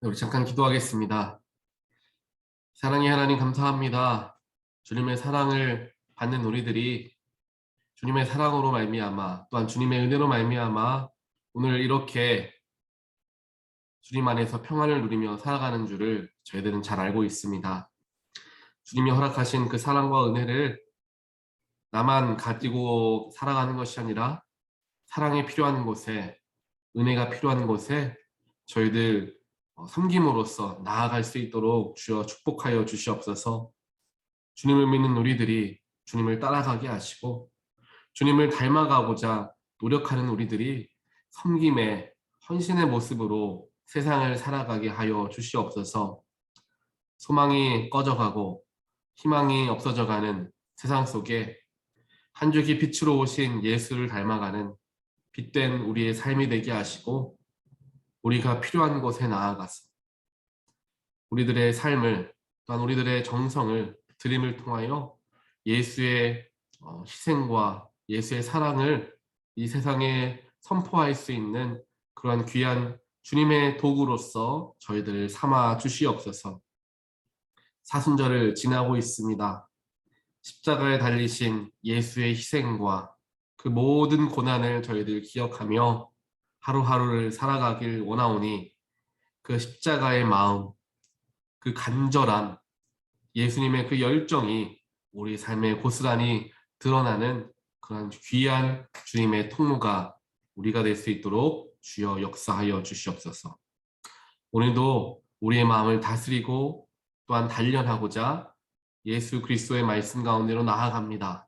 네, 우리 잠깐 기도하겠습니다. 사랑의 하나님 감사합니다. 주님의 사랑을 받는 우리들이 주님의 사랑으로 말미암아 또한 주님의 은혜로 말미암아 오늘 이렇게 주님 안에서 평안을 누리며 살아가는 줄을 저희들은 잘 알고 있습니다. 주님이 허락하신 그 사랑과 은혜를 나만 가지고 살아가는 것이 아니라 사랑이 필요한 곳에 은혜가 필요한 곳에 저희들 섬김으로써 나아갈 수 있도록 주여 축복하여 주시옵소서. 주님을 믿는 우리들이 주님을 따라가게 하시고 주님을 닮아가고자 노력하는 우리들이 섬김의 헌신의 모습으로 세상을 살아가게 하여 주시옵소서. 소망이 꺼져가고 희망이 없어져가는 세상 속에 한 줄기 빛으로 오신 예수를 닮아가는 빛된 우리의 삶이 되게 하시고 우리가 필요한 곳에 나아가서 우리들의 삶을 또한 우리들의 정성을 드림을 통하여 예수의 희생과 예수의 사랑을 이 세상에 선포할 수 있는 그러한 귀한 주님의 도구로서 저희들을 삼아 주시옵소서. 사순절을 지나고 있습니다. 십자가에 달리신 예수의 희생과 그 모든 고난을 저희들 기억하며 하루하루를 살아가길 원하오니 그 십자가의 마음, 그 간절함, 예수님의 그 열정이 우리 삶에 고스란히 드러나는 그런 귀한 주님의 통로가 우리가 될 수 있도록 주여 역사하여 주시옵소서. 오늘도 우리의 마음을 다스리고 또한 단련하고자 예수 그리스도의 말씀 가운데로 나아갑니다.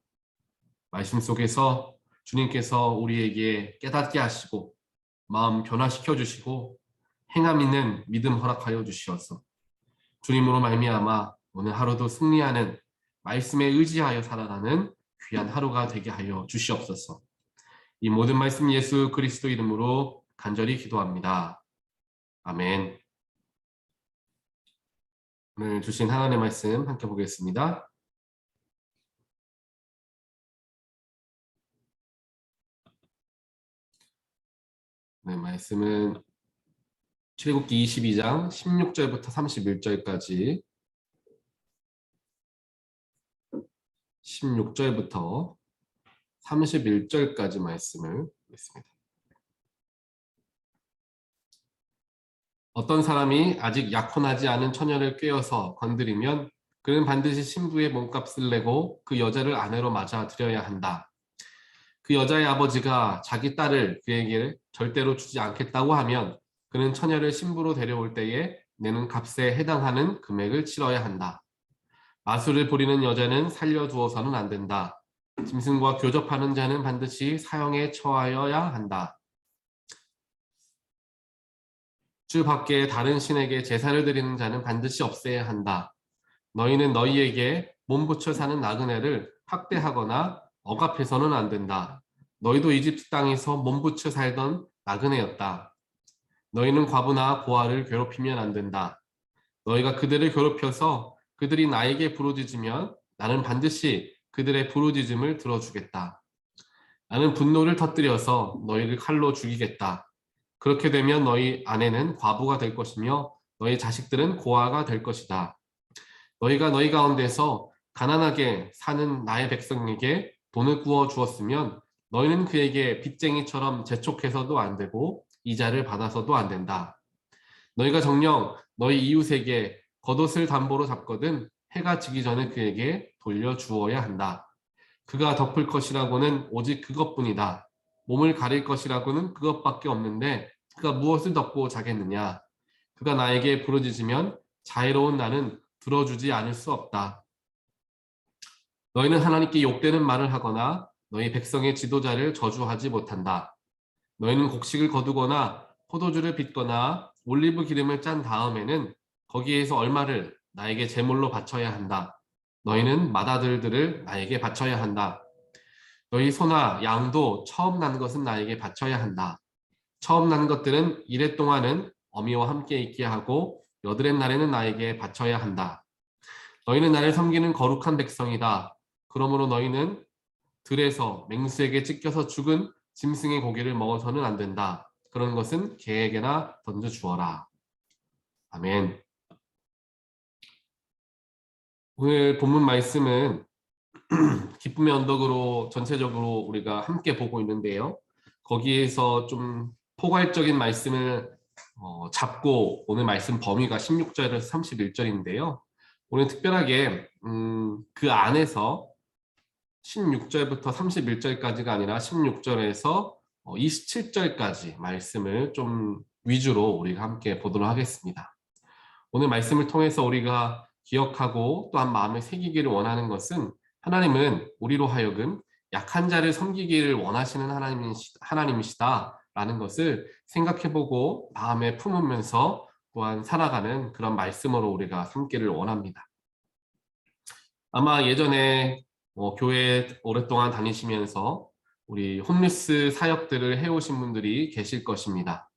말씀 속에서 주님께서 우리에게 깨닫게 하시고 마음 변화시켜 주시고 행함 있는 믿음 허락하여 주시옵소서. 주님으로 말미암아 오늘 하루도 승리하는 말씀에 의지하여 살아가는 귀한 하루가 되게 하여 주시옵소서. 이 모든 말씀 예수 그리스도 이름으로 간절히 기도합니다. 아멘. 오늘 주신 하나님의 말씀 함께 보겠습니다. 네, 말씀은 출애굽기 22장 16절부터 31절까지 16절부터 31절까지 말씀을 보겠습니다. 어떤 사람이 아직 약혼하지 않은 처녀를 꿰어서 건드리면 그는 반드시 신부의 몸값을 내고 그 여자를 아내로 맞아들여야 한다. 그 여자의 아버지가 자기 딸을 그에게 절대로 주지 않겠다고 하면 그는 처녀를 신부로 데려올 때에 내는 값에 해당하는 금액을 치러야 한다. 마술을 부리는 여자는 살려두어서는 안 된다. 짐승과 교접하는 자는 반드시 사형에 처하여야 한다. 주 밖에 다른 신에게 제사를 드리는 자는 반드시 없애야 한다. 너희는 너희에게 몸부쳐 사는 나그네를 학대하거나 억압해서는 안 된다. 너희도 이집트 땅에서 몸부쳐 살던 나그네였다. 너희는 과부나 고아를 괴롭히면 안 된다. 너희가 그들을 괴롭혀서 그들이 나에게 부르짖으면 나는 반드시 그들의 부르짖음을 들어주겠다. 나는 분노를 터뜨려서 너희를 칼로 죽이겠다. 그렇게 되면 너희 아내는 과부가 될 것이며 너희 자식들은 고아가 될 것이다. 너희가 너희 가운데서 가난하게 사는 나의 백성에게 돈을 구워 주었으면 너희는 그에게 빚쟁이처럼 재촉해서도 안 되고 이자를 받아서도 안 된다. 너희가 정녕 너희 이웃에게 겉옷을 담보로 잡거든 해가 지기 전에 그에게 돌려주어야 한다. 그가 덮을 것이라고는 오직 그것뿐이다. 몸을 가릴 것이라고는 그것밖에 없는데 그가 무엇을 덮고 자겠느냐. 그가 나에게 부르짖으면 자애로운 나는 들어주지 않을 수 없다. 너희는 하나님께 욕되는 말을 하거나 너희 백성의 지도자를 저주하지 못한다. 너희는 곡식을 거두거나 포도주를 빚거나 올리브 기름을 짠 다음에는 거기에서 얼마를 나에게 제물로 바쳐야 한다. 너희는 맏아들들을 나에게 바쳐야 한다. 너희 소나 양도 처음 난 것은 나에게 바쳐야 한다. 처음 난 것들은 이래 동안은 어미와 함께 있게 하고 여드렛 날에는 나에게 바쳐야 한다. 너희는 나를 섬기는 거룩한 백성이다. 그러므로 너희는 들에서 맹수에게 찢겨서 죽은 짐승의 고기를 먹어서는 안 된다. 그런 것은 개에게나 던져 주어라. 아멘. 오늘 본문 말씀은 기쁨의 언덕으로 전체적으로 우리가 함께 보고 있는데요. 거기에서 좀 포괄적인 말씀을 잡고 오늘 말씀 범위가 16절에서 31절인데요. 오늘 특별하게 그 안에서 16절부터 31절까지가 아니라 16절에서 27절까지 말씀을 좀 위주로 우리가 함께 보도록 하겠습니다. 오늘 말씀을 통해서 우리가 기억하고 또한 마음에 새기기를 원하는 것은 하나님은 우리로 하여금 약한 자를 섬기기를 원하시는 하나님이시다라는 것을 생각해보고 마음에 품으면서 또한 살아가는 그런 말씀으로 우리가 삼기를 원합니다. 아마 예전에 교회 오랫동안 다니시면서 우리 홈리스 사역들을 해오신 분들이 계실 것입니다.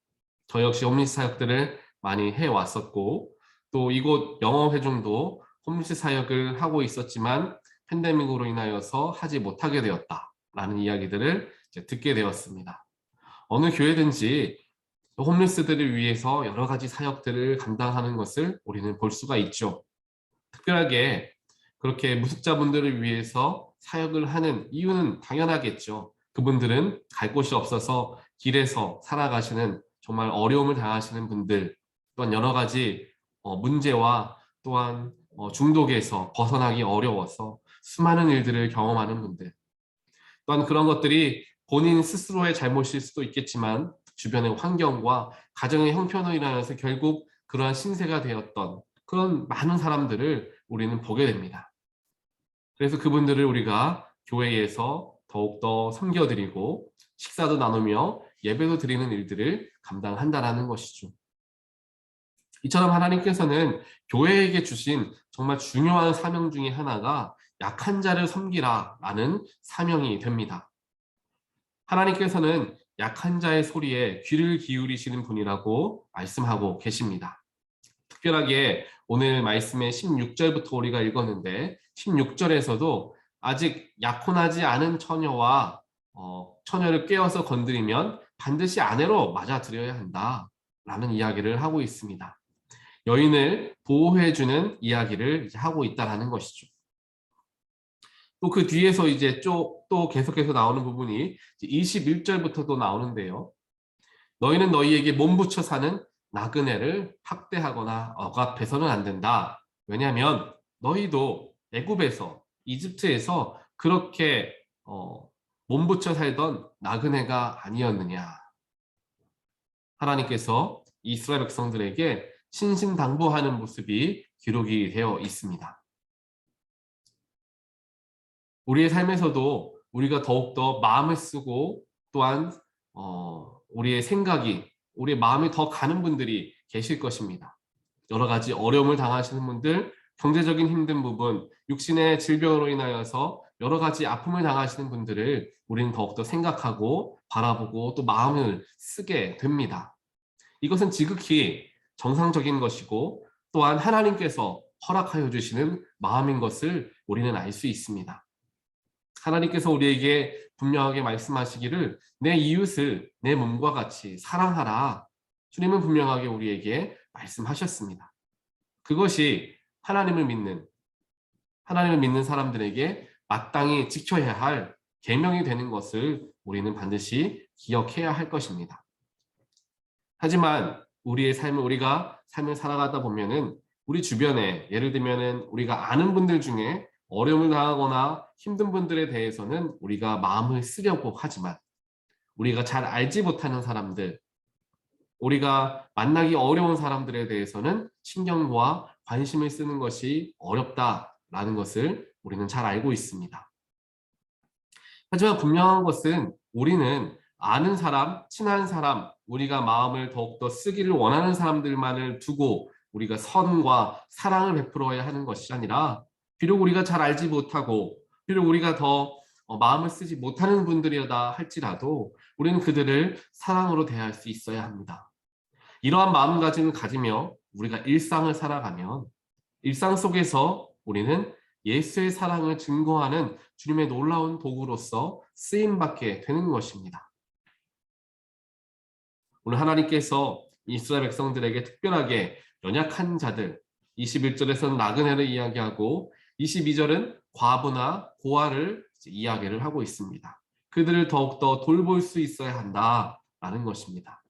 저 역시 홈리스 사역들을 많이 해왔었고 또 이곳 영어회중도 홈리스 사역을 하고 있었지만 팬데믹으로 인하여서 하지 못하게 되었다라는 이야기들을 이제 듣게 되었습니다. 어느 교회든지 홈리스들을 위해서 여러 가지 사역들을 감당하는 것을 우리는 볼 수가 있죠. 특별하게 그렇게 무숙자분들을 위해서 사역을 하는 이유는 당연하겠죠. 그분들은 갈 곳이 없어서 길에서 살아가시는 정말 어려움을 당하시는 분들, 또한 여러 가지 문제와 또한 중독에서 벗어나기 어려워서 수많은 일들을 경험하는 분들, 또한 그런 것들이 본인 스스로의 잘못일 수도 있겠지만 주변의 환경과 가정의 형편으로 인하여서 결국 그러한 신세가 되었던 그런 많은 사람들을 우리는 보게 됩니다. 그래서 그분들을 우리가 교회에서 더욱더 섬겨드리고 식사도 나누며 예배도 드리는 일들을 감당한다라는 것이죠. 이처럼 하나님께서는 교회에게 주신 정말 중요한 사명 중에 하나가 약한 자를 섬기라라는 사명이 됩니다. 하나님께서는 약한 자의 소리에 귀를 기울이시는 분이라고 말씀하고 계십니다. 특별하게 오늘 말씀의 16절부터 우리가 읽었는데 16절에서도 아직 약혼하지 않은 처녀와 처녀를 꿰어서 건드리면 반드시 아내로 맞아들여야 한다라는 이야기를 하고 있습니다. 여인을 보호해주는 이야기를 이제 하고 있다라는 것이죠. 또 그 뒤에서 이제 또 계속해서 나오는 부분이 21절부터도 나오는데요. 너희는 너희에게 몸부쳐 사는 나그네를 학대하거나 억압해서는 안 된다. 왜냐하면 너희도 애굽에서 이집트에서 그렇게 몸부쳐 살던 나그네가 아니었느냐. 하나님께서 이스라엘 백성들에게 신신당부하는 모습이 기록이 되어 있습니다. 우리의 삶에서도 우리가 더욱더 마음을 쓰고 또한 우리의 생각이 우리의 마음이 더 가는 분들이 계실 것입니다. 여러 가지 어려움을 당하시는 분들, 경제적인 힘든 부분, 육신의 질병으로 인하여서 여러 가지 아픔을 당하시는 분들을 우리는 더욱더 생각하고 바라보고 또 마음을 쓰게 됩니다. 이것은 지극히 정상적인 것이고 또한 하나님께서 허락하여 주시는 마음인 것을 우리는 알 수 있습니다. 하나님께서 우리에게 분명하게 말씀하시기를 내 이웃을 내 몸과 같이 사랑하라. 주님은 분명하게 우리에게 말씀하셨습니다. 그것이 하나님을 믿는 사람들에게 마땅히 지켜야 할 계명이 되는 것을 우리는 반드시 기억해야 할 것입니다. 하지만 우리가 삶을 살아가다 보면은 우리 주변에 예를 들면은 우리가 아는 분들 중에 어려움을 당하거나 힘든 분들에 대해서는 우리가 마음을 쓰려고 하지만 우리가 잘 알지 못하는 사람들, 우리가 만나기 어려운 사람들에 대해서는 신경과 관심을 쓰는 것이 어렵다라는 것을 우리는 잘 알고 있습니다. 하지만 분명한 것은 우리는 아는 사람, 친한 사람, 우리가 마음을 더욱더 쓰기를 원하는 사람들만을 두고 우리가 선과 사랑을 베풀어야 하는 것이 아니라 비록 우리가 잘 알지 못하고 비록 우리가 더 마음을 쓰지 못하는 분들이다 할지라도 우리는 그들을 사랑으로 대할 수 있어야 합니다. 이러한 마음가짐을 가지며 우리가 일상을 살아가면 일상 속에서 우리는 예수의 사랑을 증거하는 주님의 놀라운 도구로서 쓰임받게 되는 것입니다. 오늘 하나님께서 이스라엘 백성들에게 특별하게 연약한 자들, 21절에서는 나그네를 이야기하고 22절은 과부나 고아를 이야기를 하고 있습니다. 그들을 더욱더 돌볼 수 있어야 한다라는 것입니다.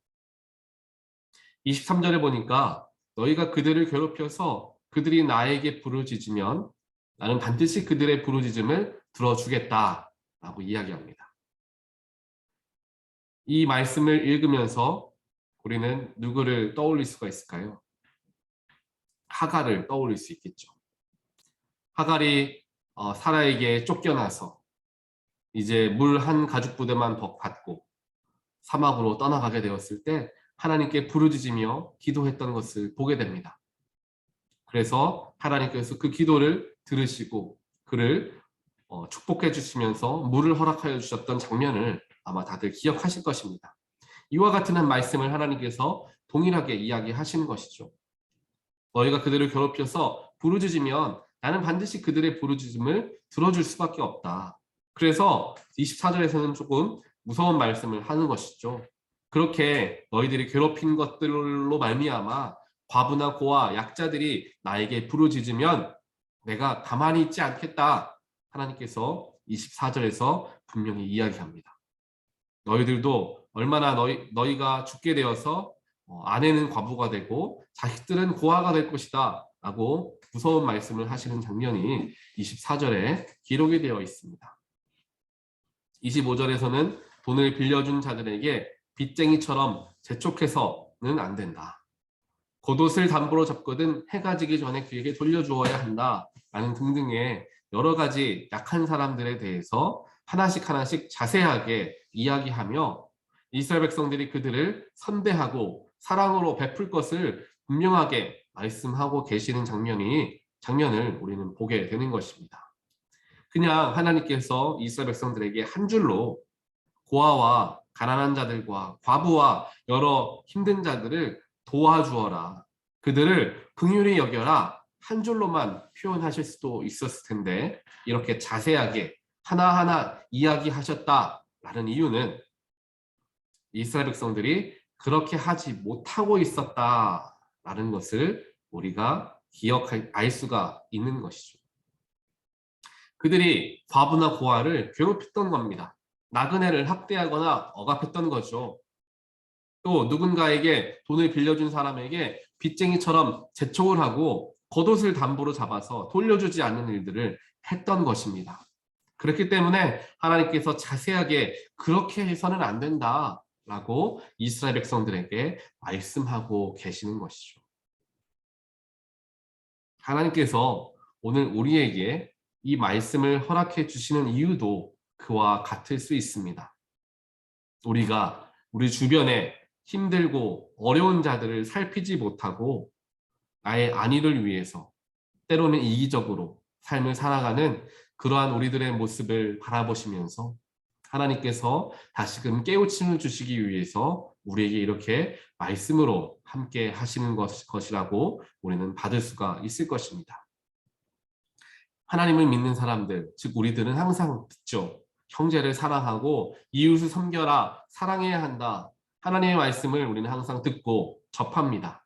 23절에 보니까 너희가 그들을 괴롭혀서 그들이 나에게 부르짖으면 나는 반드시 그들의 부르짖음을 들어주겠다라고 이야기합니다. 이 말씀을 읽으면서 우리는 누구를 떠올릴 수가 있을까요? 하갈을 떠올릴 수 있겠죠. 하갈이 사라에게 쫓겨나서 이제 물 한 가죽 부대만 받고 사막으로 떠나가게 되었을 때 하나님께 부르짖으며 기도했던 것을 보게 됩니다. 그래서 하나님께서 그 기도를 들으시고 그를 축복해 주시면서 물을 허락하여 주셨던 장면을 아마 다들 기억하실 것입니다. 이와 같은 한 말씀을 하나님께서 동일하게 이야기하시는 것이죠. 너희가 그들을 괴롭혀서 부르짖으면 나는 반드시 그들의 부르짖음을 들어줄 수밖에 없다. 그래서 24절에서는 조금 무서운 말씀을 하는 것이죠. 그렇게 너희들이 괴롭힌 것들로 말미암아 과부나 고아 약자들이 나에게 부르짖으면 내가 가만히 있지 않겠다. 하나님께서 24절에서 분명히 이야기합니다. 너희들도 얼마나 너희가 죽게 되어서 아내는 과부가 되고 자식들은 고아가 될 것이다 라고 무서운 말씀을 하시는 장면이 24절에 기록이 되어 있습니다. 25절에서는 돈을 빌려준 자들에게 빚쟁이처럼 재촉해서는 안 된다. 겉옷을 담보로 잡거든 해가 지기 전에 그에게 돌려주어야 한다 라는 등등의 여러 가지 약한 사람들에 대해서 하나씩 자세하게 이야기하며 이스라엘 백성들이 그들을 선대하고 사랑으로 베풀 것을 분명하게 말씀하고 계시는 장면을 우리는 보게 되는 것입니다. 그냥 하나님께서 이스라엘 백성들에게 한 줄로 고아와 가난한 자들과 과부와 여러 힘든 자들을 도와주어라. 그들을 긍휼히 여겨라. 한 줄로만 표현하실 수도 있었을 텐데 이렇게 자세하게 하나하나 이야기하셨다라는 이유는 이스라엘 백성들이 그렇게 하지 못하고 있었다라는 것을 우리가 알 수가 있는 것이죠. 그들이 과부나 고아를 괴롭혔던 겁니다. 나그네를 학대하거나 억압했던 거죠. 또 누군가에게 돈을 빌려준 사람에게 빚쟁이처럼 재촉을 하고 겉옷을 담보로 잡아서 돌려주지 않는 일들을 했던 것입니다. 그렇기 때문에 하나님께서 자세하게 그렇게 해서는 안 된다라고 이스라엘 백성들에게 말씀하고 계시는 것이죠. 하나님께서 오늘 우리에게 이 말씀을 허락해 주시는 이유도 그와 같을 수 있습니다. 우리가 우리 주변에 힘들고 어려운 자들을 살피지 못하고 나의 안위를 위해서 때로는 이기적으로 삶을 살아가는 그러한 우리들의 모습을 바라보시면서 하나님께서 다시금 깨우침을 주시기 위해서 우리에게 이렇게 말씀으로 함께 하시는 것이라고 우리는 받을 수가 있을 것입니다. 하나님을 믿는 사람들, 즉 우리들은 항상 듣죠. 형제를 사랑하고 이웃을 섬겨라, 사랑해야 한다. 하나님의 말씀을 우리는 항상 듣고 접합니다.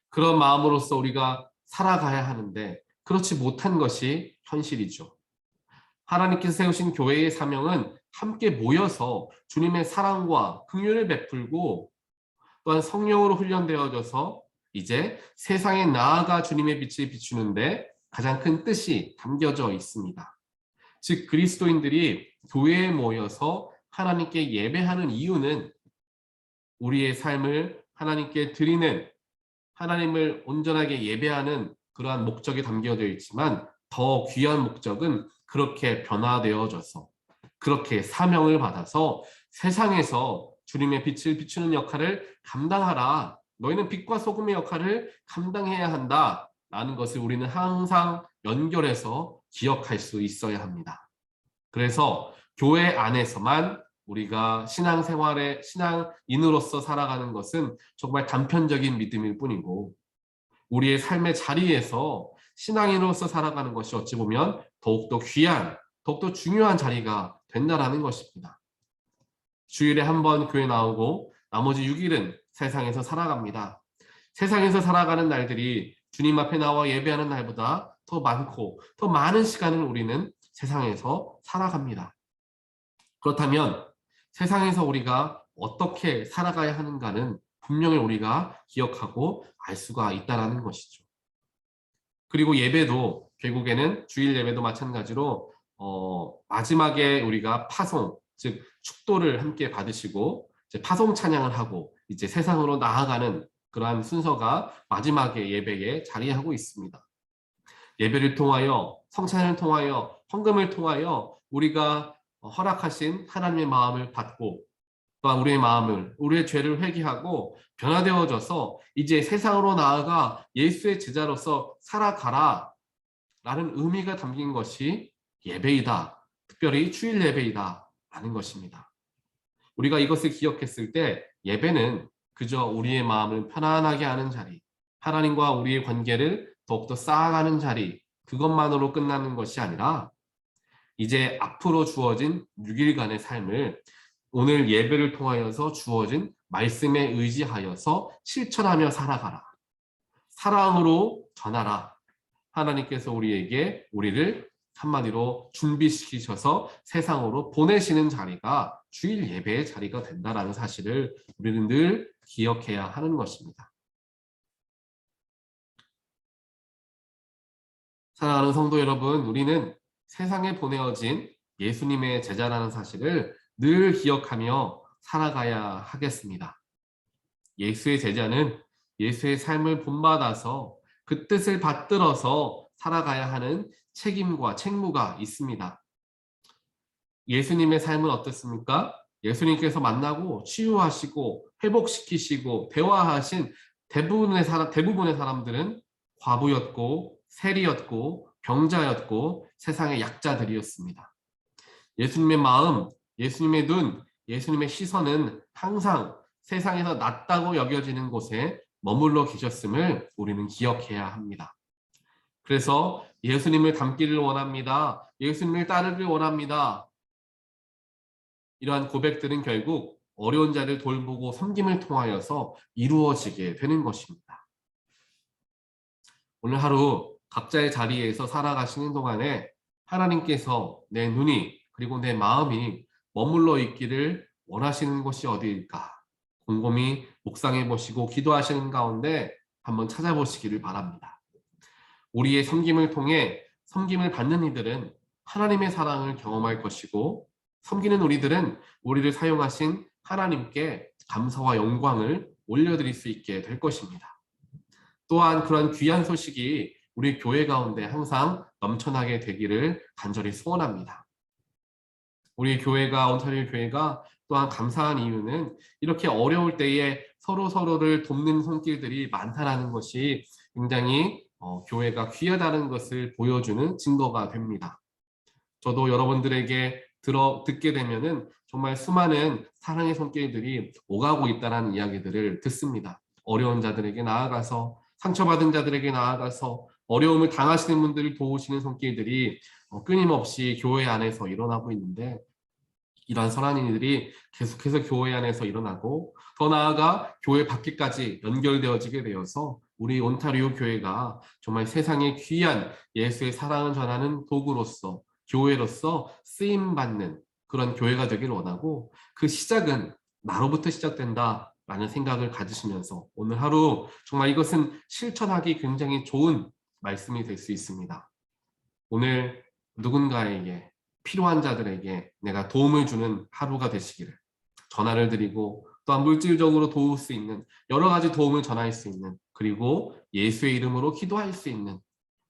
그런 마음으로서 우리가 살아가야 하는데 그렇지 못한 것이 현실이죠. 하나님께서 세우신 교회의 사명은 함께 모여서 주님의 사랑과 긍휼을 베풀고 또한 성령으로 훈련되어져서 이제 세상에 나아가 주님의 빛을 비추는데 가장 큰 뜻이 담겨져 있습니다. 즉 그리스도인들이 교회에 모여서 하나님께 예배하는 이유는 우리의 삶을 하나님께 드리는 하나님을 온전하게 예배하는 그러한 목적이 담겨져 있지만 더 귀한 목적은 그렇게 변화되어져서 그렇게 사명을 받아서 세상에서 주님의 빛을 비추는 역할을 감당하라. 너희는 빛과 소금의 역할을 감당해야 한다. 라는 것을 우리는 항상 연결해서 기억할 수 있어야 합니다. 그래서 교회 안에서만 우리가 신앙인으로서 살아가는 것은 정말 단편적인 믿음일 뿐이고 우리의 삶의 자리에서 신앙인으로서 살아가는 것이 어찌 보면 더욱더 귀한, 더욱더 중요한 자리가 된다라는 것입니다. 주일에 한 번 교회 나오고 나머지 6일은 세상에서 살아갑니다. 세상에서 살아가는 날들이 주님 앞에 나와 예배하는 날보다 더 많고 더 많은 시간을 우리는 세상에서 살아갑니다. 그렇다면 세상에서 우리가 어떻게 살아가야 하는가는 분명히 우리가 기억하고 알 수가 있다는 것이죠. 그리고 예배도 결국에는 주일 예배도 마찬가지로 마지막에 우리가 파송, 즉 축도를 함께 받으시고 이제 파송 찬양을 하고 이제 세상으로 나아가는 그러한 순서가 마지막에 예배에 자리하고 있습니다. 예배를 통하여 성찬을 통하여 헌금을 통하여 우리가 허락하신 하나님의 마음을 받고 또한 우리의 마음을 우리의 죄를 회개하고 변화되어져서 이제 세상으로 나아가 예수의 제자로서 살아가라 라는 의미가 담긴 것이 예배이다. 특별히 주일 예배이다 라는 것입니다. 우리가 이것을 기억했을 때 예배는 그저 우리의 마음을 편안하게 하는 자리, 하나님과 우리의 관계를 더욱더 쌓아가는 자리, 그것만으로 끝나는 것이 아니라 이제 앞으로 주어진 6일간의 삶을 오늘 예배를 통하여서 주어진 말씀에 의지하여서 실천하며 살아가라. 사랑으로 전하라. 하나님께서 우리를 한마디로 준비시키셔서 세상으로 보내시는 자리가 주일 예배의 자리가 된다는 사실을 우리는 늘 기억해야 하는 것입니다. 사랑하는 성도 여러분, 우리는 세상에 보내어진 예수님의 제자라는 사실을 늘 기억하며 살아가야 하겠습니다. 예수의 제자는 예수의 삶을 본받아서 그 뜻을 받들어서 살아가야 하는 책임과 책무가 있습니다. 예수님의 삶은 어떻습니까? 예수님께서 만나고 치유하시고 회복시키시고 대화하신 대부분의 사람들은 과부였고 세리였고 병자였고 세상의 약자들이었습니다. 예수님의 마음, 예수님의 눈, 예수님의 시선은 항상 세상에서 낮다고 여겨지는 곳에 머물러 계셨음을 우리는 기억해야 합니다. 그래서 예수님을 닮기를 원합니다. 예수님을 따르기를 원합니다. 이러한 고백들은 결국 어려운 자를 돌보고 섬김을 통하여서 이루어지게 되는 것입니다. 오늘 하루 각자의 자리에서 살아가시는 동안에 하나님께서 내 눈이 그리고 내 마음이 머물러 있기를 원하시는 곳이 어디일까? 곰곰이 묵상해 보시고 기도하시는 가운데 한번 찾아보시기를 바랍니다. 우리의 섬김을 통해 섬김을 받는 이들은 하나님의 사랑을 경험할 것이고 섬기는 우리들은 우리를 사용하신 하나님께 감사와 영광을 올려드릴 수 있게 될 것입니다. 또한 그런 귀한 소식이 우리 교회 가운데 항상 넘쳐나게 되기를 간절히 소원합니다. 우리 교회가 온타리오 교회가 또한 감사한 이유는 이렇게 어려울 때에 서로를 돕는 손길들이 많다는 것이 굉장히 교회가 귀하다는 것을 보여주는 증거가 됩니다. 저도 여러분들에게 듣게 되면은 정말 수많은 사랑의 손길들이 오가고 있다는 이야기들을 듣습니다. 어려운 자들에게 나아가서 상처받은 자들에게 나아가서 어려움을 당하시는 분들을 도우시는 손길들이 끊임없이 교회 안에서 일어나고 있는데 이러한 선한 일들이 계속해서 교회 안에서 일어나고 더 나아가 교회 밖에까지 연결되어지게 되어서 우리 온타리오 교회가 정말 세상에 귀한 예수의 사랑을 전하는 도구로서 교회로서 쓰임받는 그런 교회가 되길 원하고 그 시작은 나로부터 시작된다라는 생각을 가지시면서 오늘 하루 정말 이것은 실천하기 굉장히 좋은 말씀이 될 수 있습니다. 오늘 누군가에게 필요한 자들에게 내가 도움을 주는 하루가 되시기를 전화를 드리고 또한 물질적으로 도울 수 있는 여러 가지 도움을 전할 수 있는 그리고 예수의 이름으로 기도할 수 있는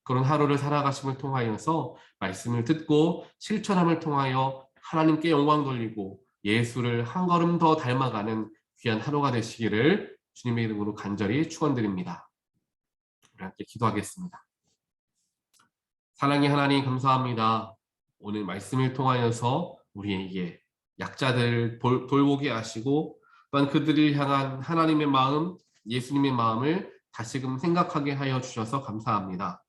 그런 하루를 살아가심을 통하여서 말씀을 듣고 실천함을 통하여 하나님께 영광 돌리고 예수를 한 걸음 더 닮아가는 귀한 하루가 되시기를 주님의 이름으로 간절히 축원드립니다. 우리 함께 기도하겠습니다. 사랑의 하나님 감사합니다. 오늘 말씀을 통하여서 우리에게 약자들을 돌보게 하시고 또한 그들을 향한 하나님의 마음, 예수님의 마음을 다시금 생각하게 하여 주셔서 감사합니다.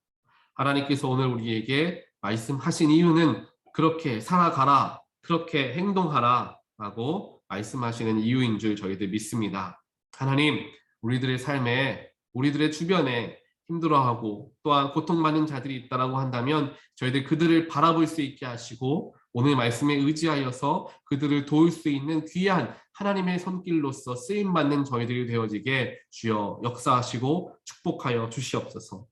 하나님께서 오늘 우리에게 말씀하신 이유는 그렇게 살아가라, 그렇게 행동하라 라고 말씀하시는 이유인 줄 저희들 믿습니다. 하나님, 우리들의 삶에, 우리들의 주변에 힘들어하고 또한 고통받는 자들이 있다라고 한다면 저희들 그들을 바라볼 수 있게 하시고 오늘 말씀에 의지하여서 그들을 도울 수 있는 귀한 하나님의 손길로서 쓰임받는 저희들이 되어지게 주여 역사하시고 축복하여 주시옵소서.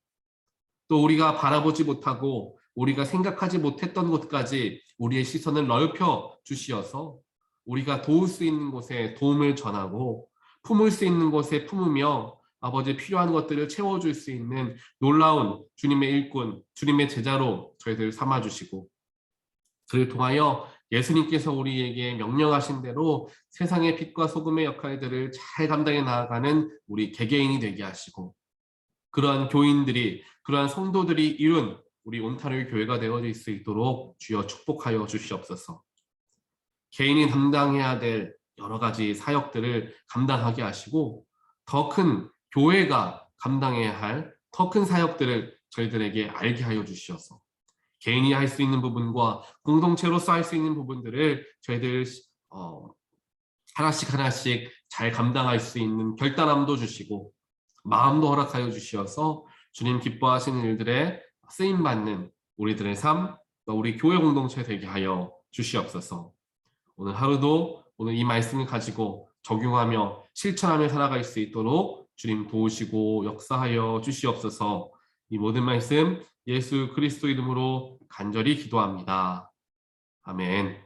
또 우리가 바라보지 못하고 우리가 생각하지 못했던 곳까지 우리의 시선을 넓혀 주시어서 우리가 도울 수 있는 곳에 도움을 전하고 품을 수 있는 곳에 품으며 아버지 필요한 것들을 채워줄 수 있는 놀라운 주님의 일꾼, 주님의 제자로 저희들 삼아주시고 그를 통하여 예수님께서 우리에게 명령하신 대로 세상의 빛과 소금의 역할들을 잘 감당해 나아가는 우리 개개인이 되게 하시고 그러한 교인들이 그러한 성도들이 이룬 우리 온타를 교회가 되어질 수 있도록 주여 축복하여 주시옵소서. 개인이 담당해야 될 여러 가지 사역들을 감당하게 하시고 더 큰 교회가 감당해야 할 더 큰 사역들을 저희들에게 알게 하여 주시옵소서. 개인이 할 수 있는 부분과 공동체로서 할 수 있는 부분들을 저희들 하나씩 하나씩 잘 감당할 수 있는 결단함도 주시고 마음도 허락하여 주시어서 주님 기뻐하시는 일들에 쓰임받는 우리들의 삶, 우리 교회 공동체 되게 하여 주시옵소서. 오늘 하루도 오늘 이 말씀을 가지고 적용하며 실천하며 살아갈 수 있도록 주님 도우시고 역사하여 주시옵소서. 이 모든 말씀 예수 그리스도 이름으로 간절히 기도합니다. 아멘.